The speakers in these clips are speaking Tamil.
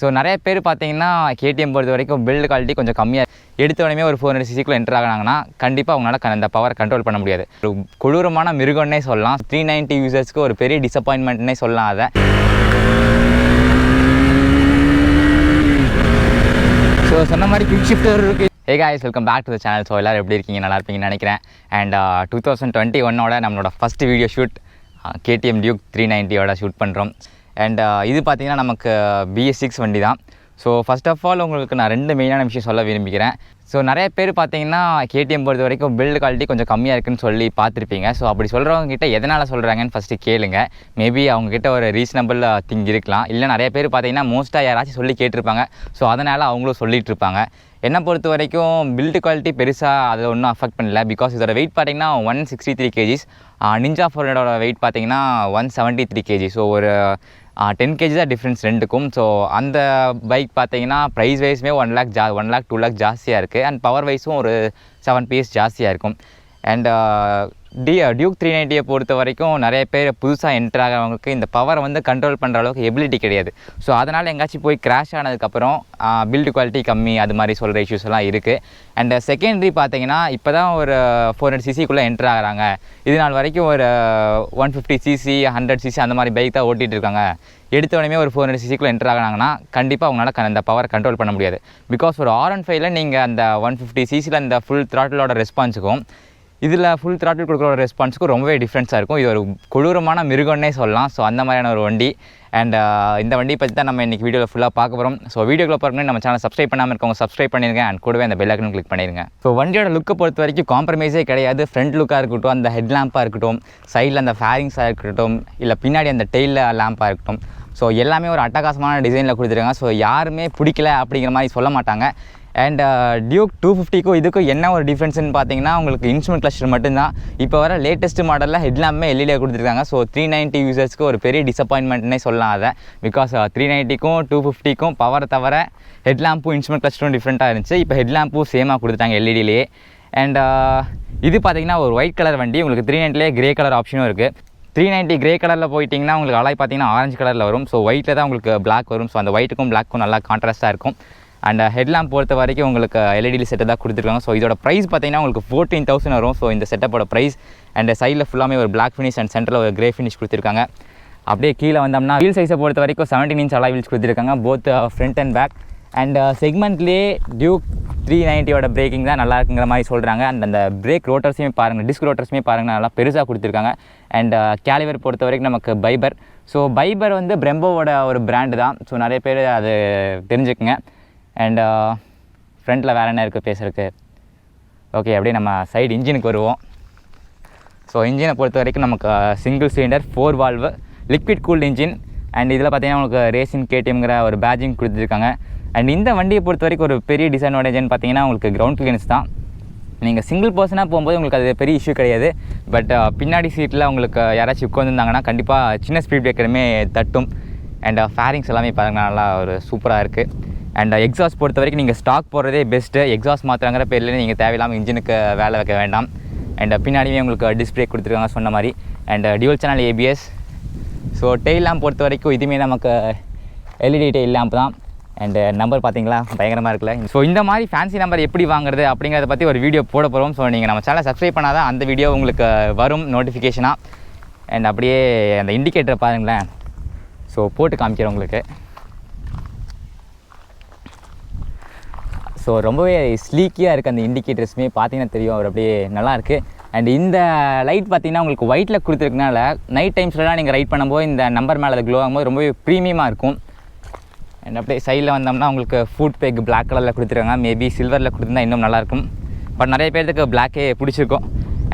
ஸோ நிறைய பேர் பார்த்தீங்கன்னா கேடிஎம் பொறுத்த வரைக்கும் பில்டு குவாலிட்டி கொஞ்சம் கம்மியாக எடுத்த உடனே ஒரு 400cc என்டர் ஆகினாங்கன்னா கண்டிப்பாக அவங்களால அந்த பவரை கண்ட்ரோல் பண்ண முடியாது. ஒரு கொடூரமான மிருகம்னே சொல்லலாம். 390 யூசர்ஸ்க்கு ஒரு பெரிய டிசப்பாயின்மெண்ட்னே சொல்லலாம். அதை ஸோ சொன்ன மாதிரி குவிக் ஷிஃப்டர் இருக்குது. Hey guys, welcome back to the channel. So எல்லோரும் எப்படி இருக்கீங்க? நல்லா இருப்பீங்கன்னு நினைக்கிறேன். அண்ட் 2021 நம்மளோட first video shoot KTM Duke 390 shoot பண்ணுறோம். அண்ட் இது பார்த்திங்கன்னா நமக்கு BS6 வண்டி தான். ஸோ ஃபஸ்ட் ஆஃப் ஆல் உங்களுக்கு நான் 2 மெயினான விஷயம் சொல்ல விரும்பிக்கிறேன். ஸோ நிறைய பேர் பார்த்தீங்கன்னா கேடிஎம் பொறுத்த வரைக்கும் பில்டு குவாலிட்டி கொஞ்சம் கம்மியாக இருக்குன்னு சொல்லி பார்த்துருப்பீங்க. ஸோ அப்படி சொல்கிறவங்க கிட்ட எதனால் சொல்கிறாங்கன்னு ஃபஸ்ட்டு கேளுங்க. மேபி அவங்கக்கிட்ட ஒரு ரீசனபிள் திங் இருக்கலாம். இல்லை நிறைய பேர் பார்த்தீங்கன்னா மோஸ்ட்டாக யாராச்சும் சொல்லி கேட்டிருப்பாங்க. ஸோ அதனால் அவங்களும் சொல்லிகிட்டு இருப்பாங்க. என்னை பொறுத்த வரைக்கும் பில்டு குவாலிட்டி பெருசாக அதில் ஒன்றும் அஃபெக்ட் பண்ணல. பிகாஸ் இதோட வெயிட் பார்த்தீங்கன்னா 163 kgs. நிஞ்சா 400 வெயிட் பார்த்தீங்கன்னா 173 kg. ஸோ ஒரு 10 kg தான் டிஃப்ரென்ஸ் ரெண்டுக்கும். ஸோ அந்த பைக் பார்த்தீங்கன்னா ப்ரைஸ் வைஸுமே 1 lakh 2 lakh ஜாஸ்தியாக இருக்குது. அண்ட் பவர் வைஸும் ஒரு 7 PS ஜாஸ்தியாக இருக்கும். அண்ட் டியூக் 390 பொறுத்த வரைக்கும் நிறைய பேர் புதுசாக என்டர் ஆகிறவங்களுக்கு இந்த பவரை வந்து கண்ட்ரோல் பண்ணுற அளவுக்கு எபிலிட்டி கிடையாது. ஸோ அதனால் எங்கேயாச்சும் போய் கிராஷ் ஆனதுக்கப்புறம் பில்டு குவாலிட்டி கம்மி அது மாதிரி சொல்கிற இஷ்யூஸ் எல்லாம் இருக்குது. அண்ட் செகண்டரி பார்த்தீங்கன்னா இப்போ தான் ஒரு 400cc என்டர் ஆகிறாங்க. இது நாள் வரைக்கும் ஒரு 150cc 100cc அந்த மாதிரி பைக் தான் ஓட்டிகிட்டு இருக்காங்க. எடுத்த உடனே ஒரு 400cc என்டர் ஆகினாங்கன்னா கண்டிப்பாக அவங்களால அந்த பவரை கண்ட்ரோல் பண்ண முடியாது. பிகாஸ் ஒரு R15 நீங்கள் அந்த 150cc அந்த ஃபுல் த்ராட்டிலோட ரெஸ்பான்ஸுக்கும் இதில் ஃபுல் த்ராட்டில் கொடுக்குற ரெஸ்பான்ஸுக்கும் ரொம்பவே டிஃப்ரென்ஸாக இருக்கும். இது ஒரு கொடூரமான மிருகம்னே சொல்லலாம். ஸோ அந்த மாதிரியான ஒரு வண்டி. அண்ட் இந்த வண்டியை பற்றி தான் நம்ம இன்றைக்கி வீடியோவில் ஃபுல்லாக பார்க்க போகிறோம். ஸோ வீடியோக்குள்ள பார்க்கணும் நம்ம சேனல் சப்ஸ்கிரைப் பண்ணாமல் இருக்கவங்க சப்ஸ்கிரைப் பண்ணிடுங்க. அண்ட் கூடவே அந்த பெல் ஐக்கனும் கிளிக் பண்ணிடுங்க. ஸோ வண்டியோட லுக்கை பொறுத்த வரைக்கும் காம்ப்ரமைஸே கிடையாது. ஃப்ரண்ட் லுக்காக இருக்கட்டும், அந்த ஹெட் லேம்ப்பாக இருக்கட்டும், சைடில் அந்த ஃபேரிங்ஸாக இருக்கட்டும், இல்லை பின்னாடி அந்த டெயில் லேம்ப்பாக இருக்கட்டும், ஸோ எல்லாமே ஒரு அட்டகாசமான டிசைனில் கொடுத்துருக்காங்க. ஸோ யாருமே பிடிக்கல அப்படிங்கிற மாதிரி சொல்ல மாட்டாங்க. அண்ட் டியூக் 250க்கும் இதுக்கும் என்ன ஒரு டிஃப்ரென்ஸ்னு பார்த்தீங்கன்னா உங்களுக்கு இன்ஸ்ட்ருமெண்ட் கிளஸ்டர் மட்டும்தான். இப்போ வர லேட்டஸ்ட் மாடலில் ஹெட்லாம்பே LED கொடுத்துருக்காங்க. ஸோ 390 யூசர்ஸ்க்கு ஒரு பெரிய டிசப்பாயின்மெண்ட்னே சொல்லலாம் அதை. பிகாஸ் 390க்கும் 250க்கும் பவரை தவிர ஹெட்லாம்பும் இன்ஸ்ட்ருமெண்ட் கிளஸ்டரும் டிஃப்ரெண்ட்டாக இருந்துச்சு. இப்போ ஹெட்லாம்பும் சேமாக கொடுத்துட்டாங்க LEDலேயே. அண்ட் இது பார்த்தீங்கன்னா ஒரு ஒயிட் கலர் வண்டி. உங்களுக்கு 390லேயே கிரே கலர் ஆப்ஷனும் இருக்குது. 390 கிரே கலரில் போயிட்டிங்கன்னா உங்களுக்கு அலாய் பார்த்தீங்கன்னா ஆரஞ்சு கலரில் வரும். ஸோ ஒயிட்டில் தான் உங்களுக்கு பிளாக் வரும். ஸோ அந்த ஒயிட்டுக்கும் பிளாக்கும் நல்லா கான்ட்ராஸ்ட்டாக இருக்கும். அண்ட் ஹெட்லாம்ப் பொறுத்த வரைக்கும் உங்களுக்கு LED செட்டை தான் கொடுத்துருக்காங்க. ஸோ இதோட ப்ரைஸ் பார்த்தீங்கன்னா உங்களுக்கு 14,000 வரும். ஸோ இந்த செட்டப்போட ப்ரைஸ். அண்ட் சைடில் ஃபுல்லாமே ஒரு பிளாக் ஃபினிஷ் அண்ட் சென்டரில் ஒரு கிரே ஃபினிஷ் கொடுத்துருக்காங்க. அப்படியே கீழே வந்தோம்னா வீல் சைஸை பொறுத்த வரைக்கும் 17 inch அலாய் வீல்ஸ் கொடுத்துருக்காங்க, both front and back. And செக்மெண்ட்லேயே டியூக் 390 பிரேக்கிங் தான் நல்லா இருக்குங்கிற மாதிரி சொல்கிறாங்க. அண்ட் அந்த பிரேக் ரோட்டர்ஸுமே பாருங்கள், டிஸ்க் ரோட்டர்ஸுமே பாருங்கள், நல்லா பெருசாக கொடுத்துருக்காங்க. அண்ட் கேலிவர் பொறுத்த வரைக்கும் நமக்கு பைபர். ஸோ பைபர் வந்து பிரம்போவோட ஒரு பிராண்டு தான். ஸோ நிறைய பேர் அது தெரிஞ்சுக்குங்க. அண்ட் ஃப்ரண்ட்டில் வேறு என்ன இருக்குது பேசுகிறதுக்கு? ஓகே, அப்படியே நம்ம சைடு இன்ஜினுக்கு வருவோம். ஸோ இன்ஜினை பொறுத்த வரைக்கும் நமக்கு single cylinder 4 valve liquid cooled engine. And இதில் பார்த்தீங்கன்னா உங்களுக்கு ரேசிங் KTMங்கிற ஒரு பேஜிங் கொடுத்துருக்காங்க. அண்ட் இந்த வண்டியை பொறுத்த வரைக்கும் ஒரு பெரிய டிஸ்அட்வான்டேஜ்னு பார்த்தீங்கன்னா உங்களுக்கு கிரவுண்ட் கிளியரன்ஸ் தான். நீங்கள் சிங்கிள் பர்சனாக போகும்போது உங்களுக்கு அது பெரிய இஷ்யூ கிடையாது. பட் பின்னாடி சீட்டில் உங்களுக்கு யாராச்சும் உட்காந்துருந்தாங்கன்னா கண்டிப்பாக சின்ன ஸ்பீட் பிரேக்கருமே தட்டும். அண்ட் ஃபேரிங்ஸ் எல்லாமே பாருங்கள் நல்லா ஒரு சூப்பராக இருக்குது. அண்ட் எக்ஸாஸ்ட் பொறுத்த வரைக்கும் நீங்கள் ஸ்டாக் போடுறதே பெஸ்ட்டு. எக்ஸாஸ்ட் மாத்திரங்கிற பேரில் நீங்கள் தேவையில்லாமல் இன்ஜினுக்கு வேலை வைக்க வேண்டாம். அண்ட் பின்னாடியே உங்களுக்கு டிஸ்க் பிரேக் கொடுத்துருக்காங்க சொன்ன மாதிரி. And dual channel ABS. So tail lamp பொறுத்த வரைக்கும் இதுவுமே நமக்கு LED டெயில் லேம்ப் தான். அண்டு நம்பர் பார்த்தீங்களா பயங்கரமாக இருக்குல்ல. ஸோ இந்த மாதிரி ஃபேன்சி நம்பர் எப்படி வாங்குறது அப்படிங்கிறத பற்றி ஒரு வீடியோ போட போகிறோம். ஸோ நீங்கள் நம்ம சேனலை சப்ஸ்கிரைப் பண்ணால் தான் அந்த வீடியோ உங்களுக்கு வரும் நோட்டிஃபிகேஷனாக. அண்ட் அப்படியே அந்த இண்டிகேட்டரை பாருங்களேன். ஸோ போட்டு காமிக்கிறேன் உங்களுக்கு. ஸோ ரொம்பவே ஸ்லீக்கியாக இருக்குது அந்த இண்டிகேட்டர்ஸுமே பார்த்தீங்கன்னா தெரியும். அவர் அப்படியே நல்லாயிருக்கு. அண்ட் இந்த லைட் பார்த்தீங்கன்னா உங்களுக்கு ஒயிட்டில் கொடுத்துருக்கனால நைட் டைம்ஸ்லாம் நீங்கள் ரைட் பண்ணும்போது இந்த நம்பர் மேலே அது க்ளோ ஆகும்போது ரொம்பவே ப்ரீமியமாக இருக்கும். அண்ட் அப்படியே சைடில் வந்தோம்னா உங்களுக்கு ஃபுட் பேக் பிளாக் கலரில் கொடுத்துருக்காங்க. மேபி சில்வரில் கொடுத்துருந்தா இன்னும் நல்லாயிருக்கும். பட் நிறைய பேருக்கு பிளாக்கே பிடிச்சிருக்கும்.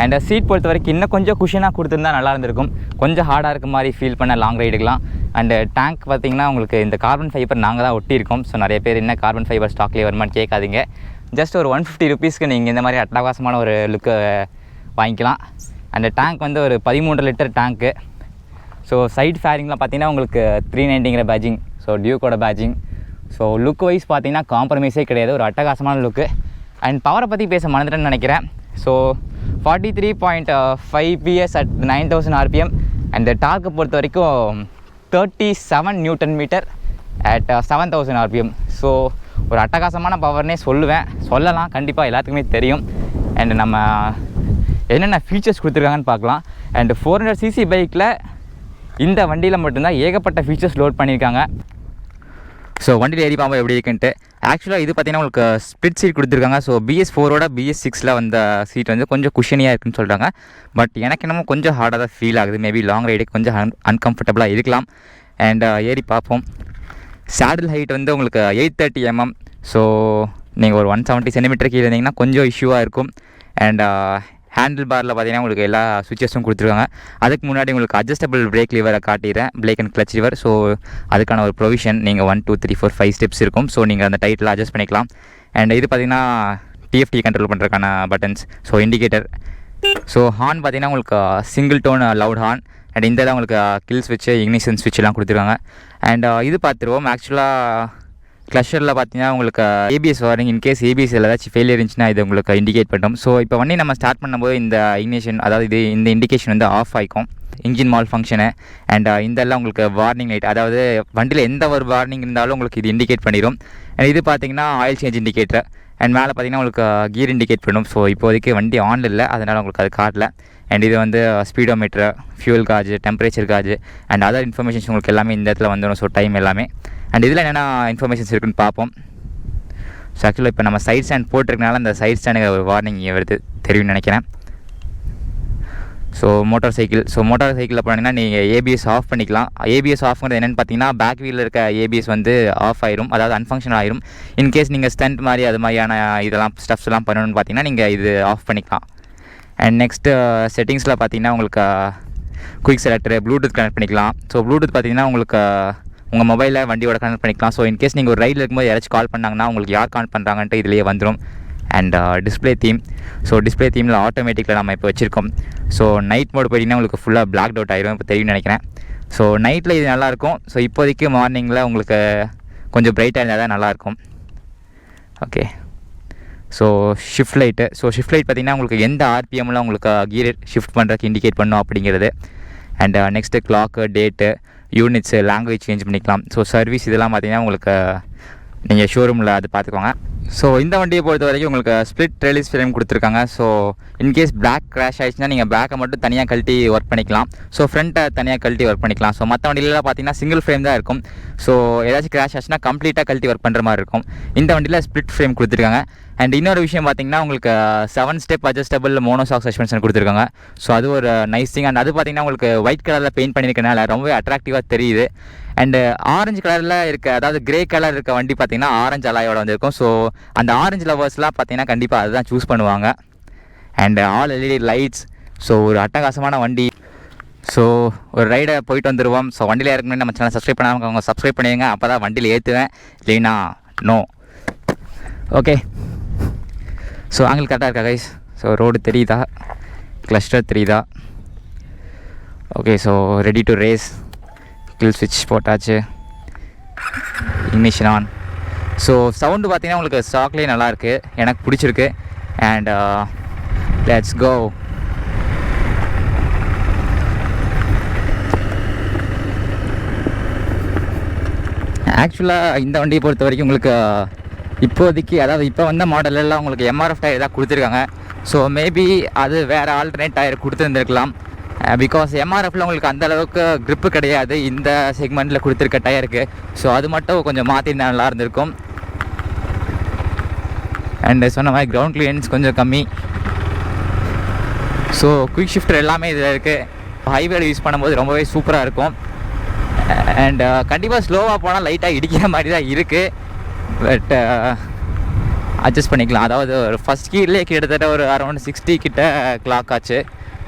அண்ட் சீட் பொறுத்த வரைக்கும் இன்னும் கொஞ்சம் குஷனாக கொடுத்துருந்தா நல்லா இருந்திருக்கும். கொஞ்சம் ஹார்டாக இருக்க மாதிரி ஃபீல் பண்ண லாங் ரைடுக்கலாம். அண்டு டேங்க் பார்த்திங்கன்னா உங்களுக்கு இந்த கார்பன் ஃபைபர் நாங்கள் தான் ஒட்டியிருக்கோம். ஸோ நிறைய பேர் என்ன கார்பன் ஃபைபர் ஸ்டாக்லேயே வருமானு கேட்காதீங்க. ஜஸ்ட் ஒரு 150 rupeesக்கு நீங்கள் இந்த மாதிரி அட்டகாசமான ஒரு லுக்கு வாங்கிக்கலாம். அந்த டேங்க் வந்து ஒரு 13 லிட்டர் டேங்க்கு. ஸோ சைட் ஃபேரிங்லாம் பார்த்திங்கன்னா உங்களுக்கு 390ங்கிற பேஜிங். ஸோ டியூக்கோட பேஜிங். ஸோ லுக் வைஸ் பார்த்திங்கன்னா காம்ப்ரமைஸே கிடையாது, ஒரு அட்டகாசமான லுக்கு. அண்ட் பவரை பற்றி பேச மறந்துட்டேன்னு நினைக்கிறேன். So 43.5 PS at 9000 RPM. And டார்க்கை பொறுத்த வரைக்கும் 37 Nm. at 7000 RPM. ஸோ ஒரு அட்டகாசமான பவர்னே சொல்லலாம், கண்டிப்பாக எல்லாத்துக்குமே தெரியும். அண்ட் நம்ம என்னென்ன ஃபீச்சர்ஸ் கொடுத்துருக்காங்கன்னு பார்க்கலாம். அண்ட் 400cc பைக்கில் இந்த வண்டியில் மட்டும்தான் ஏகப்பட்ட ஃபீச்சர்ஸ் லோட் பண்ணியிருக்காங்க. ஸோ வண்டியில் ஏறி பார்ப்போம் எப்படி இருக்குன்ட்டு. ஆக்சுவலாக இது பார்த்திங்கன்னா உங்களுக்கு ஸ்பிளிட் சீட் கொடுத்துருக்காங்க. ஸோ BS4ஓட BS6 வந்த சீட் வந்து கொஞ்சம் குஷனியாக இருக்குன்னு சொல்கிறாங்க. பட் எனக்கு என்னமோ கொஞ்சம் ஹார்டாக தான் ஃபீல் ஆகுது. மேபி லாங் ரைடுக்கு கொஞ்சம் அன்கம்ஃபர்டபுளாக இருக்கலாம். அண்ட் ஏறி பார்ப்போம். சேடில் ஹைட் வந்து உங்களுக்கு 830 mm. ஸோ நீங்கள் ஒரு 170 cm கீழே இருந்தீங்கன்னா கொஞ்சம் இஷ்யூவாக இருக்கும். அண்ட் ஹேண்டில் பாரில் பார்த்தீங்கன்னா உங்களுக்கு எல்லா சுவிச்சஸும் கொடுத்துருக்காங்க. அதுக்கு முன்னாடி உங்களுக்கு அட்ஜஸ்டபிள் பிரேக் லிவரை காட்டிடுறேன், brake and clutch lever. So அதுக்கான ஒரு ப்ரொவிஷன் நீங்கள் 1 2 3 4 5 ஸ்டெப்ஸ் இருக்கும். ஸோ நீங்கள் அந்த டைட்டில் அட்ஜஸ்ட் பண்ணிக்கலாம். அண்ட் இது பார்த்தீங்கன்னா TFT கண்ட்ரோல் பண்ணுறதுக்கான buttons. So indicator. So horn பார்த்தீங்கன்னா உங்களுக்கு single tone loud horn. And இந்த தான் உங்களுக்கு கில் ஸ்விட்ச்சு, இக்னிஷன் ஸ்விட்செலாம் கொடுத்துருக்காங்க. அண்ட் இது பார்த்துருவோம். ஆக்சுவலாக கிளஷரில் பார்த்தீங்கன்னா உங்களுக்கு ABS வார்னிங், இன்கேஸ் ABSயில் ஏதாச்சும் ஃபெயிலியர் இருந்துச்சுன்னா இது உங்களுக்கு இண்டிகேட் பண்ணும். ஸோ இப்போ வண்டி நம்ம ஸ்டார்ட் பண்ணும்போது இந்த இக்னிஷன், அதாவது இந்த இண்டிகேஷன் வந்து ஆஃப் ஆகிக்கும். Engine mall function. அண்ட் இதெல்லாம் உங்களுக்கு வார்னிங் லைட், அதாவது வண்டியில் எந்த ஒரு வார்னிங் இருந்தாலும் உங்களுக்கு இது இண்டிகேட் பண்ணிடும். அண்ட் இது பார்த்தீங்கன்னா ஆயில் சேஞ்ச் இண்டிகேட்டர். அண்ட் மேலே பார்த்தீங்கன்னா உங்களுக்கு கியர் இண்டிகேட் பண்ணும். ஸோ இப்போதைக்கு வண்டி ஆனில் இல்லை, அதனால் உங்களுக்கு அது காட்டல. அண்ட் இது வந்து speedometer, fuel gauge, temperature gauge and other informations உங்களுக்கு எல்லாமே இந்த இடத்துல வந்துடும். ஸோ டைம் எல்லாமே. அண்ட் இதில் என்னென்ன இன்ஃபர்மேஷன்ஸ் இருக்குன்னு பார்ப்போம். ஸோ ஆக்சுவலாக இப்போ நம்ம சைட் ஸ்டாண்ட் போட்டிருக்கனால அந்த சைட் ஸ்டாண்டுக்கு ஒரு வார்னிங் வருது தெரியும்னு நினைக்கிறேன். ஸோ மோட்டார் சைக்கிளில் போனீங்கன்னா நீங்கள் ABS ஆஃப் பண்ணிக்கலாம். ABS ஆஃப்ங்கிறது என்னென்னு பார்த்தீங்கன்னா பேக் வீலில் இருக்க ABS வந்து ஆஃப் ஆயிரும், அதாவது அன்ஃபங்க்ஷன் ஆயிரும். இன்கேஸ் நீங்கள் ஸ்டண்ட் மாதிரி அது மாதிரியான இதெல்லாம் ஸ்டப்ஸ்லாம் பண்ணணும்னு பார்த்தீங்கன்னா நீங்கள் இது ஆஃப் பண்ணிக்கலாம். அண்ட் நெக்ஸ்ட்டு செட்டிங்ஸில் பார்த்தீங்கன்னா உங்களுக்கு குயிக் செலக்டரு, ப்ளூடூத் கனெக்ட் பண்ணிக்கலாம். ஸோ ப்ளூடூத் பார்த்தீங்கன்னா உங்களுக்கு உங்கள் மொபைலில் வண்டியோட கனெக்ட் பண்ணிக்கலாம். ஸோ இன்கேஸ் நீங்கள் ஒரு ரைடில் இருக்கும்போது யாராச்சும் கால் பண்ணாங்கன்னா உங்களுக்கு யார் கால் பண்ணுறாங்கன்ட்டு இதிலேயே வந்துடும். And display theme. So display தீமில் ஆட்டோமேட்டிக்கில் நம்ம இப்போ வச்சுருக்கோம். ஸோ நைட் மோட் போயிட்டிங்கன்னா உங்களுக்கு ஃபுல்லாக பிளாக் அவுட் ஆயிரும், இப்போ தெரியும்னு நினைக்கிறேன். ஸோ நைட்டில் இது நல்லாயிருக்கும். ஸோ இப்போதைக்கு மார்னிங்கில் உங்களுக்கு கொஞ்சம் பிரைட்டாக இருந்தால் தான் நல்லாயிருக்கும். Okay. So shift light. So shift light பார்த்திங்கன்னா உங்களுக்கு எந்த RPMலாம் உங்களுக்கு கியர் ஷிஃப்ட் பண்ணுறதுக்கு இண்டிகேட் பண்ணும் அப்படிங்கிறது. And next clock, date, units, language change பண்ணிக்கலாம். ஸோ சர்வீஸ் இதெல்லாம் பார்த்திங்கன்னா உங்களுக்கு நீங்கள் ஷோரூமில் அது பார்த்துக்கோங்க. ஸோ இந்த வண்டியை பொறுத்த வரைக்கும் உங்களுக்கு ஸ்ப்ளிட் ரிலீஸ் ஃப்ரேம் கொடுத்துருக்காங்க. ஸோ இன்கேஸ் பேக் கிராஷ் ஆகிடுச்சுன்னா நீங்கள் பேக்கை மட்டும் தனியாக கழட்டி ஒர்க் பண்ணிக்கலாம். ஸோ ஃப்ரண்ட்டை தனியாக கழட்டி ஒர்க் பண்ணிக்கலாம். ஸோ மற்ற வண்டியிலலாம் பார்த்தீங்கன்னா சிங்கிள் ஃப்ரேம் தான் இருக்கும். ஸோ ஏதாச்சும் கிராஷ் ஆச்சுன்னா கம்ப்ளீட்டாக கழட்டி ஒர்க் பண்ணுற மாதிரி இருக்கும். இந்த வண்டியில் ஸ்ப்ளிட் ஃப்ரேம் கொடுத்துருக்காங்க. அண்ட் இன்னொரு விஷயம் பார்த்தீங்கன்னா உங்களுக்கு 7 ஸ்டெப் அட்ஜஸ்டபிள் மோனோசாக் சஸ்பென்ஷன் கொடுத்துருக்காங்க. ஸோ அது ஒரு நைஸ் திங். அண்ட் அது பார்த்தீங்கன்னா உங்களுக்கு ஒயிட் கலரில் பெயிண்ட் பண்ணியிருக்கனால ரொம்பவே அட்ராக்டிவாக தெரியுது. அண்டு ஆரஞ்சு கலரில் இருக்க, அதாவது கிரே கலர் இருக்க வண்டி பார்த்தீங்கன்னா ஆரஞ்சு அலாயோட வந்திருக்கும். ஸோ அந்த ஆரஞ்சு லவர்ஸ்லாம் பார்த்தீங்கன்னா கண்டிப்பாக அதுதான் சூஸ் பண்ணுவாங்க. And all LED lights. So ஒரு அட்டகாசமான வண்டி. ஸோ ஒரு ரைடை போயிட்டு வந்துடுவோம். ஸோ வண்டியில் இறக்கணும்னு நம்ம சேனல் சப்ஸ்கிரைப் பண்ணாமல் அவங்க சப்ஸ்கிரைப் பண்ணிடுங்க. அப்போ தான் வண்டியில் ஏற்றுவேன், இல்லைன்னா நோ. ஓகே. ஸோ ஆங்கிள் கரெக்டாக இருக்கா கைஸ்? ஸோ ரோடு தெரியுதா, கிளஸ்டர் தெரியுதா? Okay. So ready to race. Kill ஸ்விட்ச் போட்டாச்சு, இக்னிஷன் ஆன். ஸோ சவுண்டு பார்த்தீங்கன்னா உங்களுக்கு ஸ்டாக்லேயே நல்லாயிருக்கு, எனக்கு பிடிச்சிருக்கு. And let's go. ஆக்சுவலாக இந்த வண்டியை பொறுத்த வரைக்கும் உங்களுக்கு இப்போதைக்கு, அதாவது இப்போ வந்த மாடலெல்லாம் உங்களுக்கு MRF டயர் தான் கொடுத்துருக்காங்க. ஸோ மேபி அது வேறு ஆல்டர்னேட் டயர் கொடுத்துருந்துருக்கலாம். பிகாஸ் MRFல உங்களுக்கு அந்தளவுக்கு க்ரிப்பு கிடையாது இந்த செக்மெண்ட்டில் கொடுத்துருக்க டயருக்கு. ஸோ அது மட்டும் கொஞ்சம் மாற்றிருந்தா நல்லா இருந்திருக்கும். அண்டு சொன்ன மாதிரி கிரவுண்ட் கிளியரன்ஸ் கொஞ்சம் கம்மி. ஸோ குயிக் ஷிஃப்டர் எல்லாமே இதில் இருக்குது. ஹைவேல யூஸ் பண்ணும்போது ரொம்பவே சூப்பராக இருக்கும். அண்ட் கண்டிப்பாக ஸ்லோவாக போனால் லைட்டாக இடிக்கிற மாதிரி தான் இருக்குது. பட் அட்ஜஸ்ட் பண்ணிக்கலாம். அதாவது ஒரு ஃபஸ்ட் கீர்லேயே கிட்டத்தட்ட ஒரு அரௌண்ட் 60 கிட்ட கிளாக் ஆச்சு.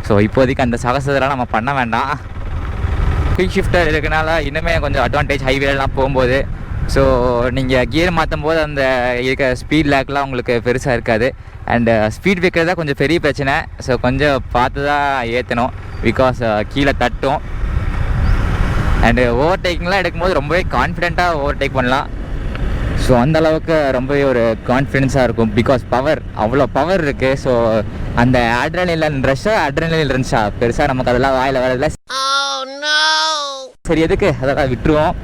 ஸோ இப்போதைக்கு அந்த சாகசத்தெல்லாம் நம்ம பண்ண வேண்டாம். குயிக் ஷிஃப்டர் இருக்கனால இன்னுமே கொஞ்சம் அட்வான்டேஜ் ஹைவேலாம் போகும்போது. ஸோ நீங்கள் கியர் மாற்றும் போது அந்த இருக்க ஸ்பீட் லேக்லாம் உங்களுக்கு பெருசாக இருக்காது. அண்டு ஸ்பீட் பிரேக்கர் தான் கொஞ்சம் பெரிய பிரச்சனை. ஸோ கொஞ்சம் பார்த்து தான் ஏற்றணும், பிகாஸ் கீழே தட்டும். அண்டு ஓவர்டேக்கிங்லாம் எடுக்கும்போது ரொம்பவே கான்ஃபிடெண்ட்டாக ஓவர்டேக் பண்ணலாம். ஸோ அந்தளவுக்கு ரொம்பவே ஒரு கான்ஃபிடென்ஸாக இருக்கும். பிகாஸ் பவர், அவ்வளோ பவர் இருக்குது. ஸோ அந்த அட்ரினலின் ரஷ்ஷா பெருசாக நமக்கு அதெல்லாம் வாயில் வரதில்ல. சரி, எதுக்கு அதெல்லாம் விட்டுருவோம்.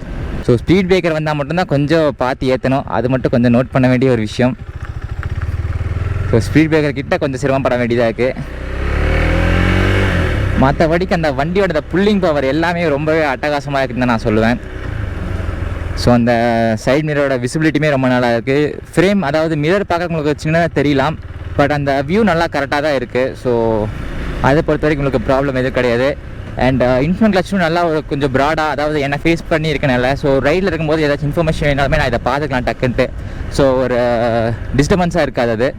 ஸோ ஸ்பீட் பிரேக்கர் வந்தால் மட்டும்தான் கொஞ்சம் பார்த்து ஏற்றணும், அது மட்டும் கொஞ்சம் நோட் பண்ண வேண்டிய ஒரு விஷயம். ஸோ ஸ்பீட் பிரேக்கர் கிட்ட கொஞ்சம் சிரமப்பட வேண்டியதாக இருக்குது. மற்றபடிக்கு அந்த வண்டியோட புல்லிங் பவர் எல்லாமே ரொம்பவே அட்டகாசமாக இருக்குதுன்னு நான் சொல்லுவேன். ஸோ அந்த சைட் மிரரோட விசிபிலிட்டியுமே ரொம்ப நல்லா இருக்குது. ஃப்ரேம் அதாவது மிரர் பார்க்க உங்களுக்கு சின்னதாக தெரியலாம், பட் அந்த வியூ நல்லா கரெக்டாக தான் இருக்குது. ஸோ அதை பொறுத்த வரைக்கும் உங்களுக்கு ப்ராப்ளம் எதுவும் கிடையாது. அண்ட் இன்ஃப்ரண்ட் கிளச்சும் நல்லா ஒரு கொஞ்சம் ப்ராடாக, அதாவது என்ன ஃபேஸ் பண்ணி இருக்கனால ஸோ ரைடில் இருக்கும்போது ஏதாச்சும் இன்ஃபர்மேஷன் வேணாலுமே நான் இதை பார்த்துக்கலாம் டக்குன்ட்டு. ஸோ ஒரு டிஸ்டர்பன்ஸாக இருக்காது அது.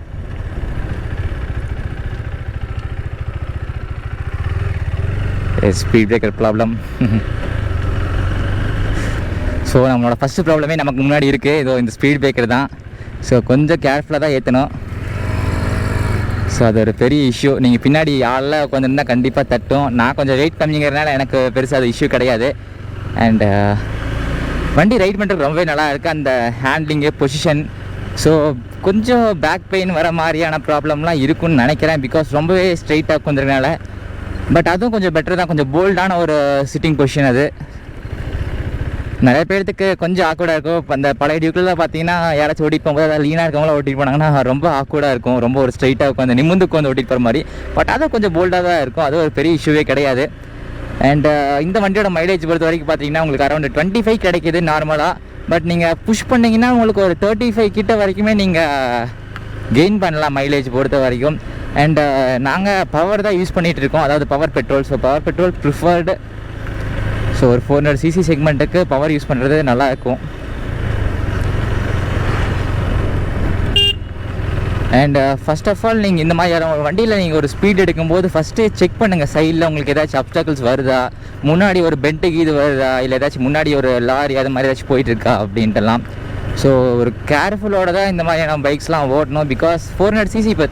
Speed breaker problem. ஸோ நம்மளோட ஃபஸ்ட்டு ப்ராப்ளமே நமக்கு முன்னாடி இருக்குது, இதோ இந்த ஸ்பீட் பிரேக்கர் தான். ஸோ கொஞ்சம் கேர்ஃபுல்லாக தான் ஏற்றணும். ஸோ அது ஒரு பெரிய இஷ்யூ. நீங்கள் பின்னாடி ஆளில் உட்காந்துருந்தால் கண்டிப்பாக தட்டும். நான் கொஞ்சம் வெயிட் கம்மிங்கிறதுனால எனக்கு பெருசாக அது இஷ்யூ கிடையாது. அண்டு வண்டி ரைட் பண்ணுறதுக்கு ரொம்பவே நல்லா இருக்குது. அந்த ஹேண்ட்லிங்கு, பொசிஷன். ஸோ கொஞ்சம் பேக் பெயின் வர மாதிரியான ப்ராப்ளம்லாம் இருக்குன்னு நினைக்கிறேன், பிகாஸ் ரொம்பவே ஸ்ட்ரைட்டாக உட்காந்துருக்கனால. பட் அதுவும் கொஞ்சம் பெட்டர் தான், கொஞ்சம் போல்டான ஒரு சிட்டிங் பொசிஷன் அது. நிறைய பேர்த்துக்கு கொஞ்சம் ஆக்வர்டாக இருக்கும். இப்போ அந்த பழைய டியூக்கில் பார்த்தீங்கன்னா யாராச்சும் ஓட்டிட்டு போகும்போது அதாவது லீனாக இருக்கவங்களாம் ஓட்டிட்டு போனாங்கன்னா ரொம்ப ஆக்வர்டாக இருக்கும், ரொம்ப ஒரு ஸ்ட்ரைட்டாக இருக்கும், அந்த நிமிந்து உட்காந்து ஓட்டிட்டு போகிற மாதிரி. பட் அதுவும் கொஞ்சம் போல்டாக தான் இருக்கும், அது ஒரு பெரிய இஷ்யூவே கிடையாது. அண்ட் இந்த வண்டியோட மைலேஜ் பொறுத்த வரைக்கும் பார்த்தீங்கன்னா உங்களுக்கு அரௌண்ட் 25 கிடைக்கிது நார்மலாக. பட் நீங்கள் புஷ் பண்ணிங்கன்னா உங்களுக்கு ஒரு 35 கிட்ட வரைக்குமே நீங்கள் கெயின் பண்ணலாம் மைலேஜ் பொறுத்த வரைக்கும். அண்ட் நாங்கள் பவர் தான் யூஸ் பண்ணிகிட்டு இருக்கோம், அதாவது power petrol. So power petrol preferred. So ஒரு 400cc செக்மெண்ட்டுக்கு பவர் யூஸ் பண்ணுறது நல்லா இருக்கும். அண்ட் ஃபர்ஸ்ட் ஆஃப் ஆல் நீங்கள் இந்த மாதிரி வண்டியில் நீங்கள் ஒரு ஸ்பீட் எடுக்கும்போது ஃபஸ்ட்டு செக் பண்ணுங்கள் சைடில் உங்களுக்கு ஏதாச்சும் அப்டாக்கிள்ஸ் வருதா, முன்னாடி ஒரு பெண்ட்டுக்கு இது வருதா, இல்லை ஏதாச்சும் முன்னாடி ஒரு லாரி அது மாதிரி ஏதாச்சும் போயிட்டுருக்கா அப்படின்ட்டுலாம். ஸோ ஒரு கேர்ஃபுல்லோட தான் இந்த மாதிரியான பைக்ஸ்லாம் ஓட்டணும். பிகாஸ் 400cc இப்போ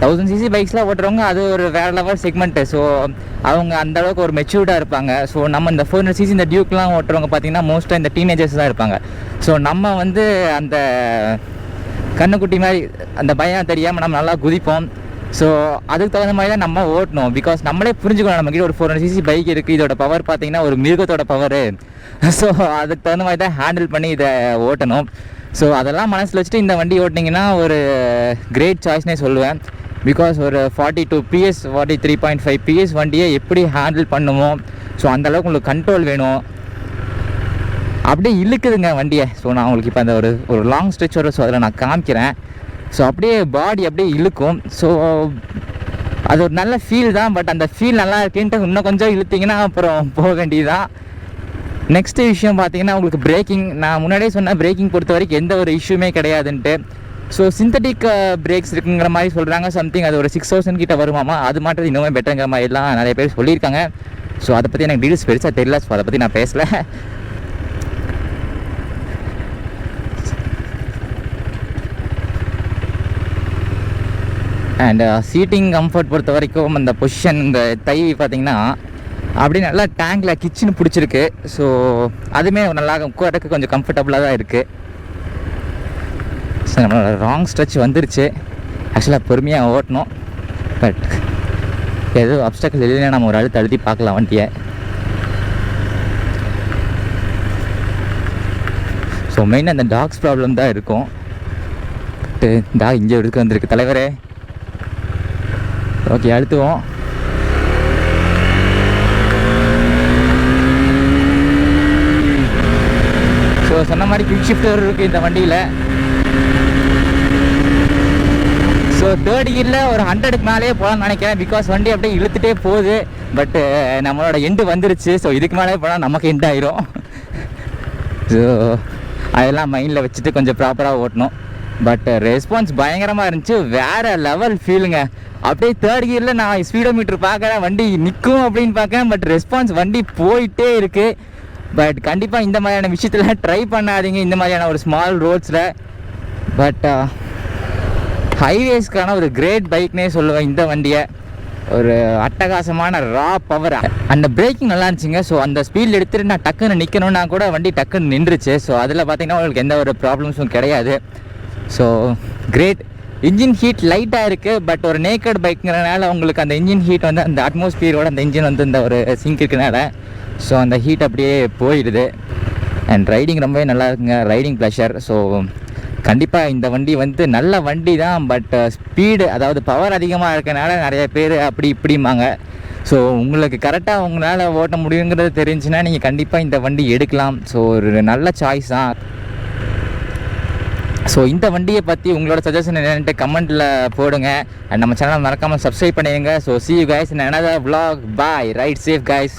1000cc பைக்ஸ்லாம் ஓட்டுறவங்க அது ஒரு வேறு லெவல் செக்மெண்ட்டு. ஸோ அவங்க அந்தளவுக்கு ஒரு மெச்சூர்டாக இருப்பாங்க. ஸோ நம்ம இந்த 400cc இந்த டியூக்லாம் ஓட்டுறவங்க பார்த்திங்கன்னா மோஸ்ட்டாக இந்த டீனேஜர்ஸ் தான் இருப்பாங்க. ஸோ நம்ம வந்து அந்த கண்ணுக்குட்டி மாதிரி அந்த பயம் தெரியாமல் நம்ம நல்லா குதிப்போம். ஸோ அதுக்கு தகுந்த மாதிரி தான் நம்ம ஓட்டணும். பிகாஸ் நம்மளே புரிஞ்சுக்கணும் நம்மக்கிட்ட ஒரு 400cc பைக் இருக்குது, இதோட பவர் பார்த்திங்கன்னா ஒரு மிருகத்தோட பவர். ஸோ அதுக்கு தகுந்த மாதிரி தான் ஹேண்டில் பண்ணி இதை ஓட்டணும். ஸோ அதெல்லாம் மனசில் வச்சுட்டு இந்த வண்டி ஓட்டினீங்கன்னா ஒரு கிரேட் சாய்ஸ்னே சொல்லுவேன். பிகாஸ் ஒரு 42 PS 43.5 PS வண்டியை எப்படி ஹேண்டில் பண்ணுமோ, ஸோ அந்தளவுக்கு உங்களுக்கு கண்ட்ரோல் வேணும். அப்படியே இழுக்குதுங்க வண்டியை. ஸோ நான் உங்களுக்கு இப்போ அந்த ஒரு லாங் ஸ்ட்ரெச் வரும், ஸோ அதில் நான் காமிக்கிறேன். ஸோ அப்படியே பாடி அப்படியே இழுக்கும். ஸோ அது ஒரு நல்ல ஃபீல் தான். பட் அந்த ஃபீல் நல்லா இருக்குன்ட்டு இன்னும் கொஞ்சம் இழுத்திங்கன்னா அப்புறம் போக வேண்டியதுதான். நெக்ஸ்ட் விஷயம் பார்த்தீங்கன்னா உங்களுக்கு பிரேக்கிங். நான் முன்னாடியே சொன்னேன் பிரேக்கிங் பொறுத்த வரைக்கும் எந்த ஒரு இஷ்யூமே கிடையாதுன்ட்டு. ஸோ சிந்தட்டிக் பிரேக்ஸ் இருக்குங்கிற மாதிரி சொல்கிறாங்க. சம்திங் அது ஒரு 6000 கிட்ட வருமாமா. அது மாட்டது இன்னுமே பெட்டருங்கிற மாதிரிலாம் நிறைய பேர் சொல்லியிருக்காங்க. ஸோ அதை பற்றி எனக்கு டீல்ஸ் பெருசாக தெரியல, ஸோ அதை பற்றி நான் பேசலை. அண்ட் சீட்டிங் கம்ஃபர்ட் பொறுத்த வரைக்கும் அந்த பொசிஷன், இந்த தை பார்த்திங்கன்னா அப்படி நல்லா டேங்கில் கிச்சன் பிடிச்சிருக்கு. ஸோ அதுவுமே நல்லா உட்காரக்கு கொஞ்சம் கம்ஃபர்டபுளாக தான் இருக்குது. ஸோ நம்மளோட ராங் ஸ்ட்ரெச் வந்துருச்சு. ஆக்சுவலாக பொறுமையாக ஓட்டணும். பட் எதுவும் அப்டாக்கிள் இல்லைன்னா நம்ம ஒரு அழுத்தி பார்க்கலாம் வண்டியை. ஸோ மெயினாக அந்த டாக்ஸ் ப்ராப்ளம் தான் இருக்கும். பட்டு டாக் இங்கே எடுக்க வந்திருக்கு தலைவரே. ஓகே அழுத்துவோம். ஸோ சொன்ன மாதிரி குவிக் ஷிஃப்டர் இருக்குது இந்த வண்டியில். ஸோ தேர்ட் கியரில் ஒரு 100க்கு மேலேயே போகலான்னு நினைக்கிறேன். பிகாஸ் வண்டி அப்படியே இழுத்துகிட்டே போகுது. பட்டு நம்மளோட எண்டு வந்துருச்சு. ஸோ இதுக்கு மேலே போனால் நமக்கு எண்ட் ஆயிரும். ஸோ அதெல்லாம் மைண்டில் வச்சுட்டு கொஞ்சம் ப்ராப்பராக ஓட்டணும். பட் ரெஸ்பான்ஸ் பயங்கரமாக இருந்துச்சு, வேறு லெவல் ஃபீலுங்க. அப்படியே தேர்ட் கியரில் நான் ஸ்பீடோமீட்டர் பார்க்குறேன், வண்டி நிற்கும் அப்படின்னு பார்க்குறேன். பட் ரெஸ்பான்ஸ் வண்டி போயிட்டே இருக்குது. பட் கண்டிப்பாக இந்த மாதிரியான விஷயத்தில் ட்ரை பண்ணாதீங்க, இந்த மாதிரியான ஒரு ஸ்மால் ரோட்ஸில். பட் ஹைவேஸ்க்கான ஒரு கிரேட் பைக்னே சொல்லுவேன் இந்த வண்டியை. ஒரு அட்டகாசமான ரா பவர். அந்த பிரேக்கிங் நல்லா இருந்துச்சுங்க. ஸோ அந்த ஸ்பீடில் எடுத்துகிட்டு நான் டக்குன்னு நிற்கணுன்னா கூட வண்டி டக்குன்னு நின்றுச்சு. ஸோ அதில் பார்த்தீங்கன்னா உங்களுக்கு எந்த ஒரு ப்ராப்ளம்ஸும் கிடையாது. So great. இன்ஜின் ஹீட் லைட்டாக இருக்குது. பட் ஒரு நேக்கட் பைக்குங்கிறனால உங்களுக்கு அந்த இன்ஜின் ஹீட் வந்து அந்த அட்மாஸ்பியரோட அந்த இன்ஜின் வந்து இந்த ஒரு சிங்க் இருக்கிறனால ஸோ அந்த ஹீட் அப்படியே போயிடுது. அண்ட் ரைடிங் ரொம்பவே நல்லா இருக்குங்க, ரைடிங் ப்ளஷர். ஸோ கண்டிப்பாக இந்த வண்டி வந்து நல்ல வண்டி தான், பட் ஸ்பீடு அதாவது பவர் அதிகமாக இருக்கனால நிறைய பேர் அப்படி இப்படிம்பாங்க. ஸோ உங்களுக்கு கரெக்டாக உங்களால் ஓட்ட முடியுங்கிறது தெரிஞ்சுன்னா நீங்கள் கண்டிப்பாக இந்த வண்டி எடுக்கலாம். ஸோ ஒரு நல்ல சாய்ஸ் தான். ஸோ இந்த வண்டியை பற்றி உங்களோட சஜஷன் என்னென்ட்டு கமெண்ட்டில் போடுங்க. அண்ட் நம்ம சேனலை மறக்காமல் சப்ஸ்கிரைப் பண்ணிடுங்க. So see you guys in another vlog. Bye. Ride safe guys.